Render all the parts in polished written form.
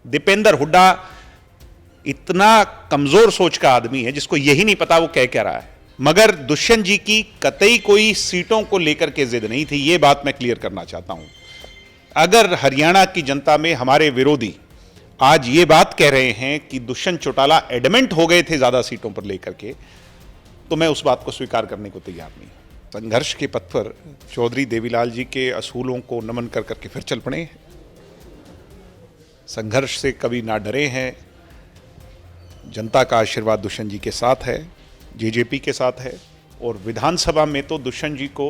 दीपेंद्र हुड्डा इतना कमजोर सोच का आदमी है जिसको यही नहीं पता वो कह रहा है। मगर दुष्यंत जी की कतई कोई सीटों को लेकर के जिद नहीं थी, ये बात मैं क्लियर करना चाहता हूं। अगर हरियाणा की जनता में हमारे विरोधी आज ये बात कह रहे हैं कि दुष्यंत चौटाला एडमेंट हो गए थे ज्यादा सीटों पर लेकर के, तो मैं उस बात को स्वीकार करने को तैयार नहीं। संघर्ष के पथ पर चौधरी देवीलाल जी के असूलों को नमन कर करके फिर चल पड़े हैं। संघर्ष से कभी ना डरे हैं। जनता का आशीर्वाद दुष्यंत जी के साथ है, जेजेपी के साथ है, और विधानसभा में तो दुष्यंत जी को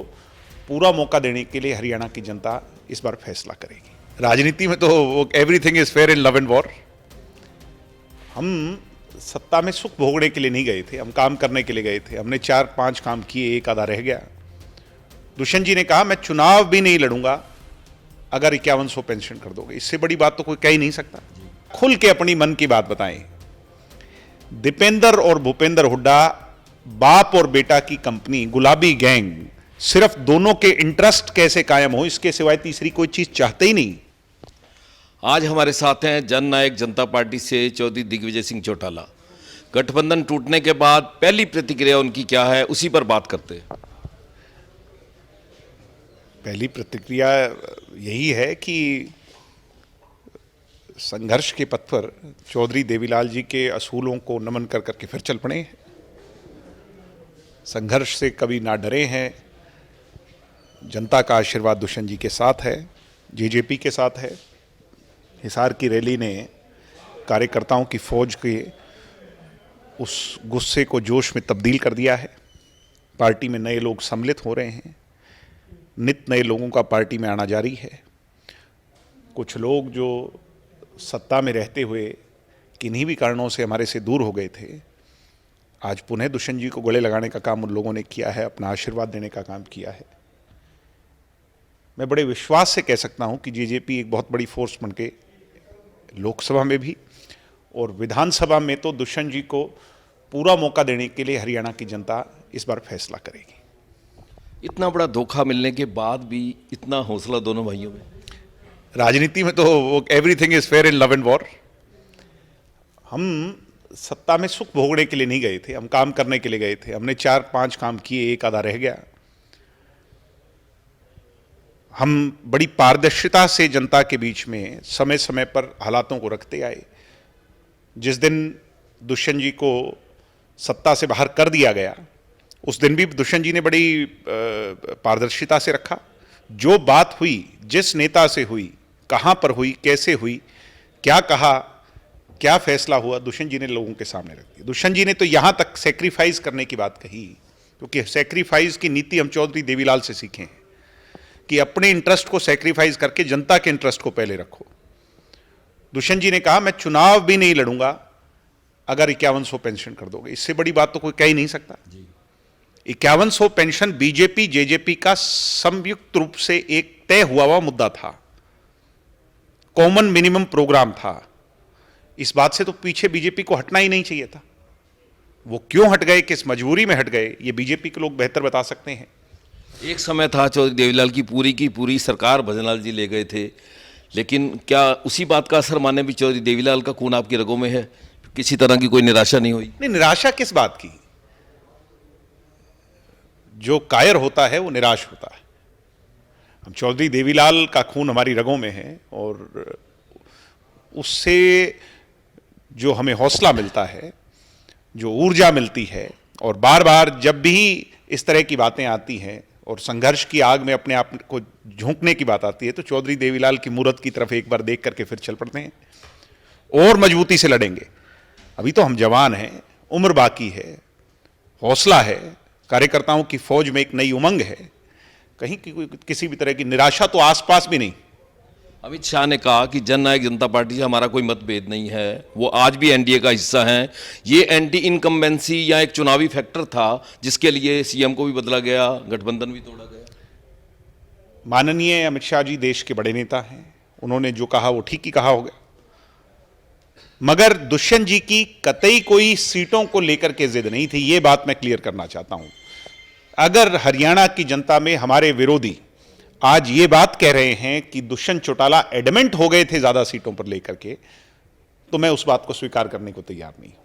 पूरा मौका देने के लिए हरियाणा की जनता इस बार फैसला करेगी। राजनीति में तो everything is fair in love and war. हम सत्ता में सुख भोगने के लिए नहीं गए थे, हम काम करने के लिए गए थे। हमने 4-5 काम किए, एक आधा रह गया। दुष्यंत जी ने कहा मैं चुनाव भी नहीं लड़ूंगा अगर 5100 पेंशन कर दोगे। इससे बड़ी बात तो कोई कह ही नहीं सकता। खुल के अपनी मन की बात बताएं। दीपेंद्र और भूपेंद्र हुड्डा बाप और बेटा की कंपनी गुलाबी गैंग सिर्फ दोनों के इंटरेस्ट कैसे कायम हो, इसके सिवाय तीसरी कोई चीज चाहते ही नहीं। आज हमारे साथ हैं जन नायक जनता पार्टी से चौधरी दिग्विजय सिंह चौटाला। गठबंधन टूटने के बाद पहली प्रतिक्रिया उनकी क्या है, उसी पर बात करते हैं। पहली प्रतिक्रिया यही है कि संघर्ष के पथ पर चौधरी देवीलाल जी के असूलों को नमन कर करके फिर चल पड़े हैं। संघर्ष से कभी ना डरे हैं। जनता का आशीर्वाद दुष्यंत जी के साथ है, जेजेपी के साथ है। हिसार की रैली ने कार्यकर्ताओं की फौज के उस गुस्से को जोश में तब्दील कर दिया है। पार्टी में नए लोग सम्मिलित हो रहे हैं। नित नए लोगों का पार्टी में आना जारी है। कुछ लोग जो सत्ता में रहते हुए किन्हीं भी कारणों से हमारे से दूर हो गए थे, आज पुनः दुष्यंत जी को गले लगाने का काम उन लोगों ने किया है, अपना आशीर्वाद देने का काम किया है। मैं बड़े विश्वास से कह सकता हूं कि जेजेपी एक बहुत बड़ी फोर्स बन के लोकसभा में भी और विधानसभा में तो दुष्यंत जी को पूरा मौका देने के लिए हरियाणा की जनता इस बार फैसला करेगी। इतना बड़ा धोखा मिलने के बाद भी इतना हौसला दोनों भाइयों में। राजनीति में तो everything is fair in love and war. हम सत्ता में सुख भोगने के लिए नहीं गए थे, हम काम करने के लिए गए थे। हमने 4-5 काम किए, एक आधा रह गया। हम बड़ी पारदर्शिता से जनता के बीच में समय समय पर हालातों को रखते आए। जिस दिन दुष्यंत जी को सत्ता से बाहर कर दिया गया, उस दिन भी दुष्यंत जी ने बड़ी पारदर्शिता से रखा। जो बात हुई, जिस नेता से हुई, कहां पर हुई, कैसे हुई, क्या कहा, क्या फैसला हुआ, दुष्यंत जी ने लोगों के सामने रख दिया। दुष्यंत जी ने तो यहां तक सेक्रीफाइस करने की बात कही, क्योंकि सेक्रीफाइस की नीति हम चौधरी देवीलाल से सीखे हैं कि अपने इंटरेस्ट को सेक्रीफाइस करके जनता के इंटरेस्ट को पहले रखो। दुष्यंत जी ने कहा मैं चुनाव भी नहीं लड़ूंगा अगर 5100 पेंशन कर दोगे। इससे बड़ी बात तो कोई कह ही नहीं सकता। 5100 पेंशन बीजेपी जेजेपी का संयुक्त रूप से एक तय हुआ मुद्दा था, कॉमन मिनिमम प्रोग्राम था। इस बात से तो पीछे बीजेपी को हटना ही नहीं चाहिए था। वो क्यों हट गए, किस मजबूरी में हट गए, ये बीजेपी के लोग बेहतर बता सकते हैं। एक समय था चौधरी देवीलाल की पूरी सरकार भजनलाल जी ले गए थे, लेकिन क्या उसी बात का असर माने भी चौधरी देवीलाल का खून आपकी रगों में है? किसी तरह की कोई निराशा नहीं हुई? नहीं, निराशा किस बात की? जो कायर होता है वो निराश होता है। हम चौधरी देवीलाल का खून हमारी रगों में है और उससे जो हमें हौसला मिलता है, जो ऊर्जा मिलती है, और बार बार जब भी इस तरह की बातें आती हैं और संघर्ष की आग में अपने आप को झोंकने की बात आती है, तो चौधरी देवीलाल की मूरत की तरफ एक बार देख करके फिर चल पड़ते हैं और मजबूती से लड़ेंगे। अभी तो हम जवान हैं, उम्र बाकी है, हौसला है, कार्यकर्ताओं की फौज में एक नई उमंग है। कहीं किसी भी तरह की निराशा तो आसपास भी नहीं। अमित शाह ने कहा कि जन नायक जनता पार्टी से हमारा कोई मतभेद नहीं है, वो आज भी एनडीए का हिस्सा हैं। ये एंटी इनकम्बेंसी या एक चुनावी फैक्टर था जिसके लिए सीएम को भी बदला गया, गठबंधन भी तोड़ा गया। माननीय अमित शाह जी देश के बड़े नेता हैं, उन्होंने जो कहा वो ठीक ही कहा होगा। मगर दुष्यंत जी की कतई कोई सीटों को लेकर के जिद नहीं थी, ये बात मैं क्लियर करना चाहता हूं। अगर हरियाणा की जनता में हमारे विरोधी आज ये बात कह रहे हैं कि दुष्यंत चौटाला एडमेंट हो गए थे ज्यादा सीटों पर लेकर के, तो मैं उस बात को स्वीकार करने को तैयार नहीं हूं।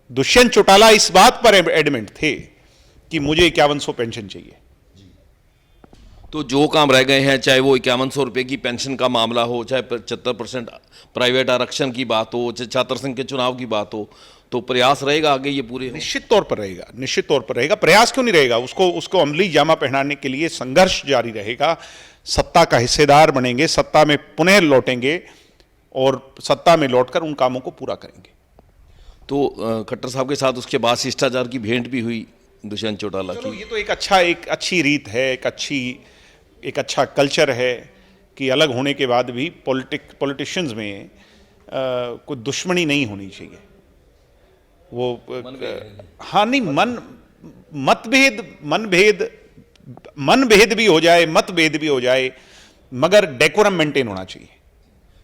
दुष्यंत चौटाला इस बात पर एडमेंट थे कि मुझे 5100 पेंशन चाहिए। तो जो काम रह गए हैं, चाहे वो 5100 रुपये की पेंशन का मामला हो, चाहे 75% प्राइवेट आरक्षण की बात हो, चाहे छात्र संघ के चुनाव की बात हो, तो प्रयास रहेगा आगे ये पूरे हो? निश्चित तौर पर रहेगा, निश्चित तौर पर रहेगा। प्रयास क्यों नहीं रहेगा? उसको अमली जामा पहनाने के लिए संघर्ष जारी रहेगा। सत्ता का हिस्सेदार बनेंगे, सत्ता में पुनः लौटेंगे और सत्ता में लौटकर उन कामों को पूरा करेंगे। तो खट्टर साहब के साथ उसके बाद शिष्टाचार की भेंट भी हुई दुष्यंत चौटाला चलो, की। ये तो एक अच्छी रीत है, एक अच्छा कल्चर है कि अलग होने के बाद भी पॉलिटिशियंस में कोई दुश्मनी नहीं होनी चाहिए। वो हाँ, नहीं, मनभेद भी हो जाए, मतभेद भी हो जाए, मगर डेकोरम मेंटेन होना चाहिए।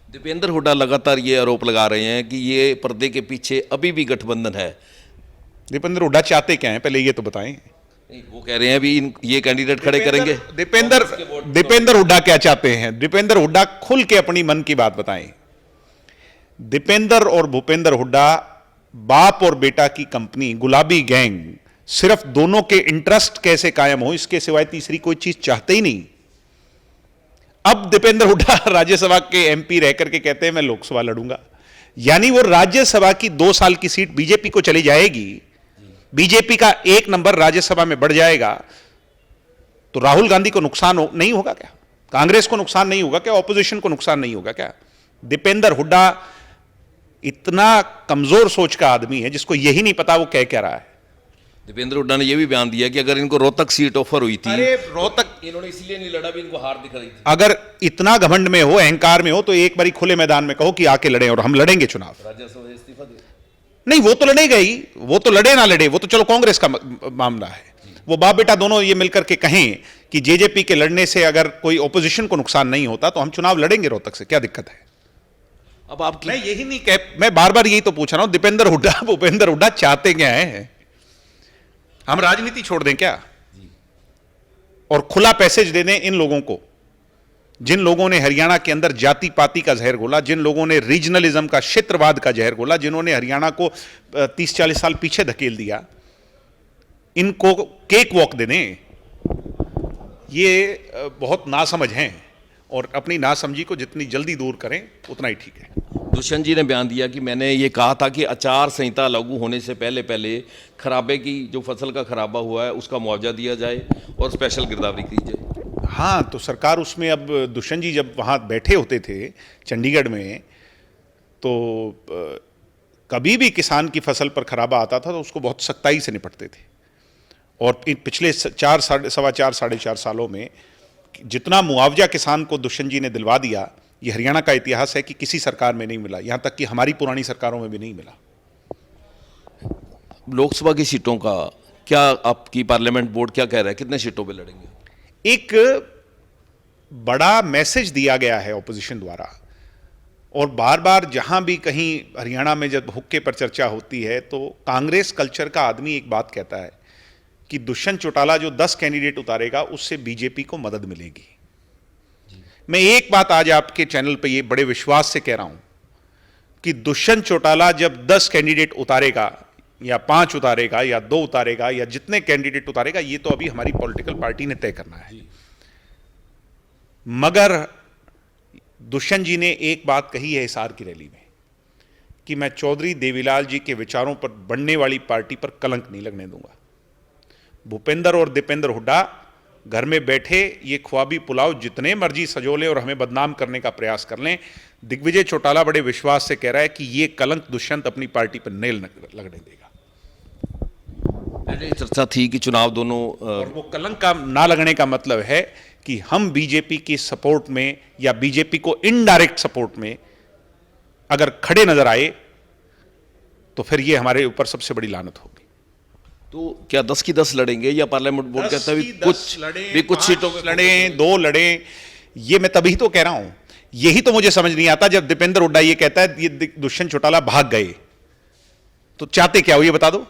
दीपेंद्र हुड्डा लगातार ये आरोप लगा रहे हैं कि ये पर्दे के पीछे अभी भी गठबंधन है। दीपेंद्र हुड्डा चाहते क्या हैं, पहले ये तो बताएं। नहीं, वो कह रहे हैं अभी ये कैंडिडेट खड़े करेंगे। दीपेंद्र हुड्डा क्या चाहते हैं? दीपेंद्र हुड्डा खुल के अपनी मन की बात बताएं। दीपेंद्र और भूपेंद्र हुड्डा बाप और बेटा की कंपनी गुलाबी गैंग, सिर्फ दोनों के इंटरेस्ट कैसे कायम हो, इसके सिवाय तीसरी कोई चीज चाहते ही नहीं। अब दीपेंद्र हुड्डा राज्यसभा के एमपी रह करके कहते हैं मैं लोकसभा लड़ूंगा, यानी वो राज्यसभा की 2 साल की सीट बीजेपी को चली जाएगी, बीजेपी का 1 नंबर राज्यसभा में बढ़ जाएगा, तो राहुल गांधी को नुकसान नहीं होगा क्या? कांग्रेस को नुकसान नहीं होगा क्या? ऑपोजिशन को नुकसान नहीं होगा क्या? दीपेंद्र हुड्डा इतना कमजोर सोच का आदमी है जिसको यही नहीं पता वो कह क्या रहा है। दीपेंद्र हुड्डा ने यह भी बयान दिया कि अगर इनको रोहतक सीट ऑफर हुई थी, अरे रोहतक इन्होंने इसलिए नहीं लड़ा भी, इनको हार दिख रही थी। अगर इतना घमंड में हो, अहंकार में हो, तो एक बारी खुले मैदान में कहो कि आके लड़े और हम लड़ेंगे चुनाव। राज्यसभा से इस्तीफा दे। नहीं, वो तो लड़ेगा ही, वो तो लड़े ना लड़े, वो तो चलो कांग्रेस का मामला है। वो बाप बेटा दोनों ये मिलकर के कहें कि जेजेपी के लड़ने से अगर कोई ऑपोजिशन को नुकसान नहीं होता तो हम चुनाव लड़ेंगे रोहतक से, क्या दिक्कत है? अब आप मैं यही नहीं कह, मैं बार बार यही तो पूछ रहा हूं, दीपेंद्र हुड्डा भूपेंद्र हुड्डा चाहते क्या है? हम राजनीति छोड़ दें क्या और खुला पैसेज दे दें इन लोगों को, जिन लोगों ने हरियाणा के अंदर जाति पाति का जहर घोला, जिन लोगों ने रीजनलिज्म का, क्षेत्रवाद का जहर घोला, जिन्होंने हरियाणा को 30-40 साल पीछे धकेल दिया, इनको केक वॉक दे दें। ये बहुत नासमझ हैं और अपनी नासमझी को जितनी जल्दी दूर करें उतना ही ठीक है। दुष्यंत जी ने बयान दिया कि मैंने ये कहा था कि आचार संहिता लागू होने से पहले खराबे की, जो फसल का खराबा हुआ है उसका मुआवजा दिया जाए और स्पेशल गिरदावरी की जाए। हाँ, तो सरकार उसमें, अब दुष्यंत जी जब वहाँ बैठे होते थे चंडीगढ़ में, तो कभी भी किसान की फसल पर खराबा आता था तो उसको बहुत सख्ताई से निपटते थे। और पिछले 4-4.5 सालों में जितना मुआवजा किसान को दुष्यंत जी ने दिलवा दिया, ये हरियाणा का इतिहास है कि किसी सरकार में नहीं मिला, यहां तक कि हमारी पुरानी सरकारों में भी नहीं मिला। लोकसभा की सीटों का क्या आपकी पार्लियामेंट बोर्ड क्या कह रहा है, कितने सीटों पे लड़ेंगे? एक बड़ा मैसेज दिया गया है ऑपोजिशन द्वारा, और बार बार जहां भी कहीं हरियाणा में जब हुक्के पर चर्चा होती है तो कांग्रेस कल्चर का आदमी एक बात कहता है कि दुष्यंत चौटाला जो 10 कैंडिडेट उतारेगा उससे बीजेपी को मदद मिलेगी। मैं एक बात आज आपके चैनल पे ये बड़े विश्वास से कह रहा हूं कि दुष्यंत चौटाला जब 10 कैंडिडेट उतारेगा या 5 उतारेगा या 2 उतारेगा या जितने कैंडिडेट उतारेगा, ये तो अभी हमारी पॉलिटिकल पार्टी ने तय करना है। मगर दुष्यंत जी ने एक बात कही है हिसार की रैली में कि मैं चौधरी देवीलाल जी के विचारों पर बढ़ने वाली पार्टी पर कलंक नहीं लगने दूंगा। भूपेंद्र और दीपेंद्र हुड्डा घर में बैठे ये ख्वाबी पुलाव जितने मर्जी सजो लें और हमें बदनाम करने का प्रयास कर लें, दिग्विजय चौटाला बड़े विश्वास से कह रहा है कि ये कलंक दुष्यंत अपनी पार्टी पर नहीं लगने देगा। पहले चर्चा थी कि चुनाव दोनों और वो कलंक का ना लगने का मतलब है कि हम बीजेपी की सपोर्ट में या बीजेपी को इनडायरेक्ट सपोर्ट में अगर खड़े नजर आए तो फिर ये हमारे ऊपर सबसे बड़ी लानत होगी। तो क्या 10 की 10 लड़ेंगे या पार्लियामेंट बोर्ड कहता है कुछ सीटों पे लड़ें, 2 लड़ें? ये मैं तभी तो कह रहा हूं, यही तो मुझे समझ नहीं आता। जब दीपेंद्र हुड्डा ये कहता है ये दुष्यंत चौटाला भाग गए, तो चाहते क्या हो ये बता दो।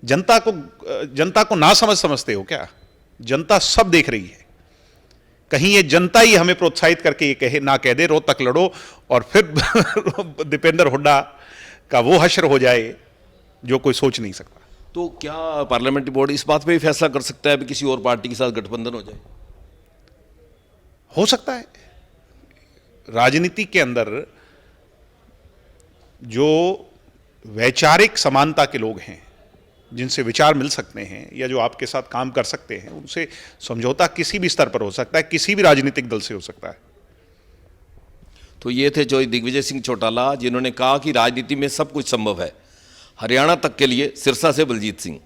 जनता को ना समझते हो क्या? जनता सब देख रही है। कहीं ये जनता ही हमें प्रोत्साहित करके ये कहे ना कह दे रोहतक लड़ो और फिर दीपेंद्र हुड्डा का वो हश्र हो जाए जो कोई सोच नहीं सकता। तो क्या पार्लियामेंट्री बोर्ड इस बात पे भी फैसला कर सकता है कि किसी और पार्टी के साथ गठबंधन हो जाए? हो सकता है। राजनीति के अंदर जो वैचारिक समानता के लोग हैं, जिनसे विचार मिल सकते हैं या जो आपके साथ काम कर सकते हैं, उनसे समझौता किसी भी स्तर पर हो सकता है, किसी भी राजनीतिक दल से हो सकता है। तो ये थे जो दिग्विजय सिंह चौटाला, जिन्होंने कहा कि राजनीति में सब कुछ संभव है। हरियाणा तक के लिए सिरसा से बलजीत सिंह।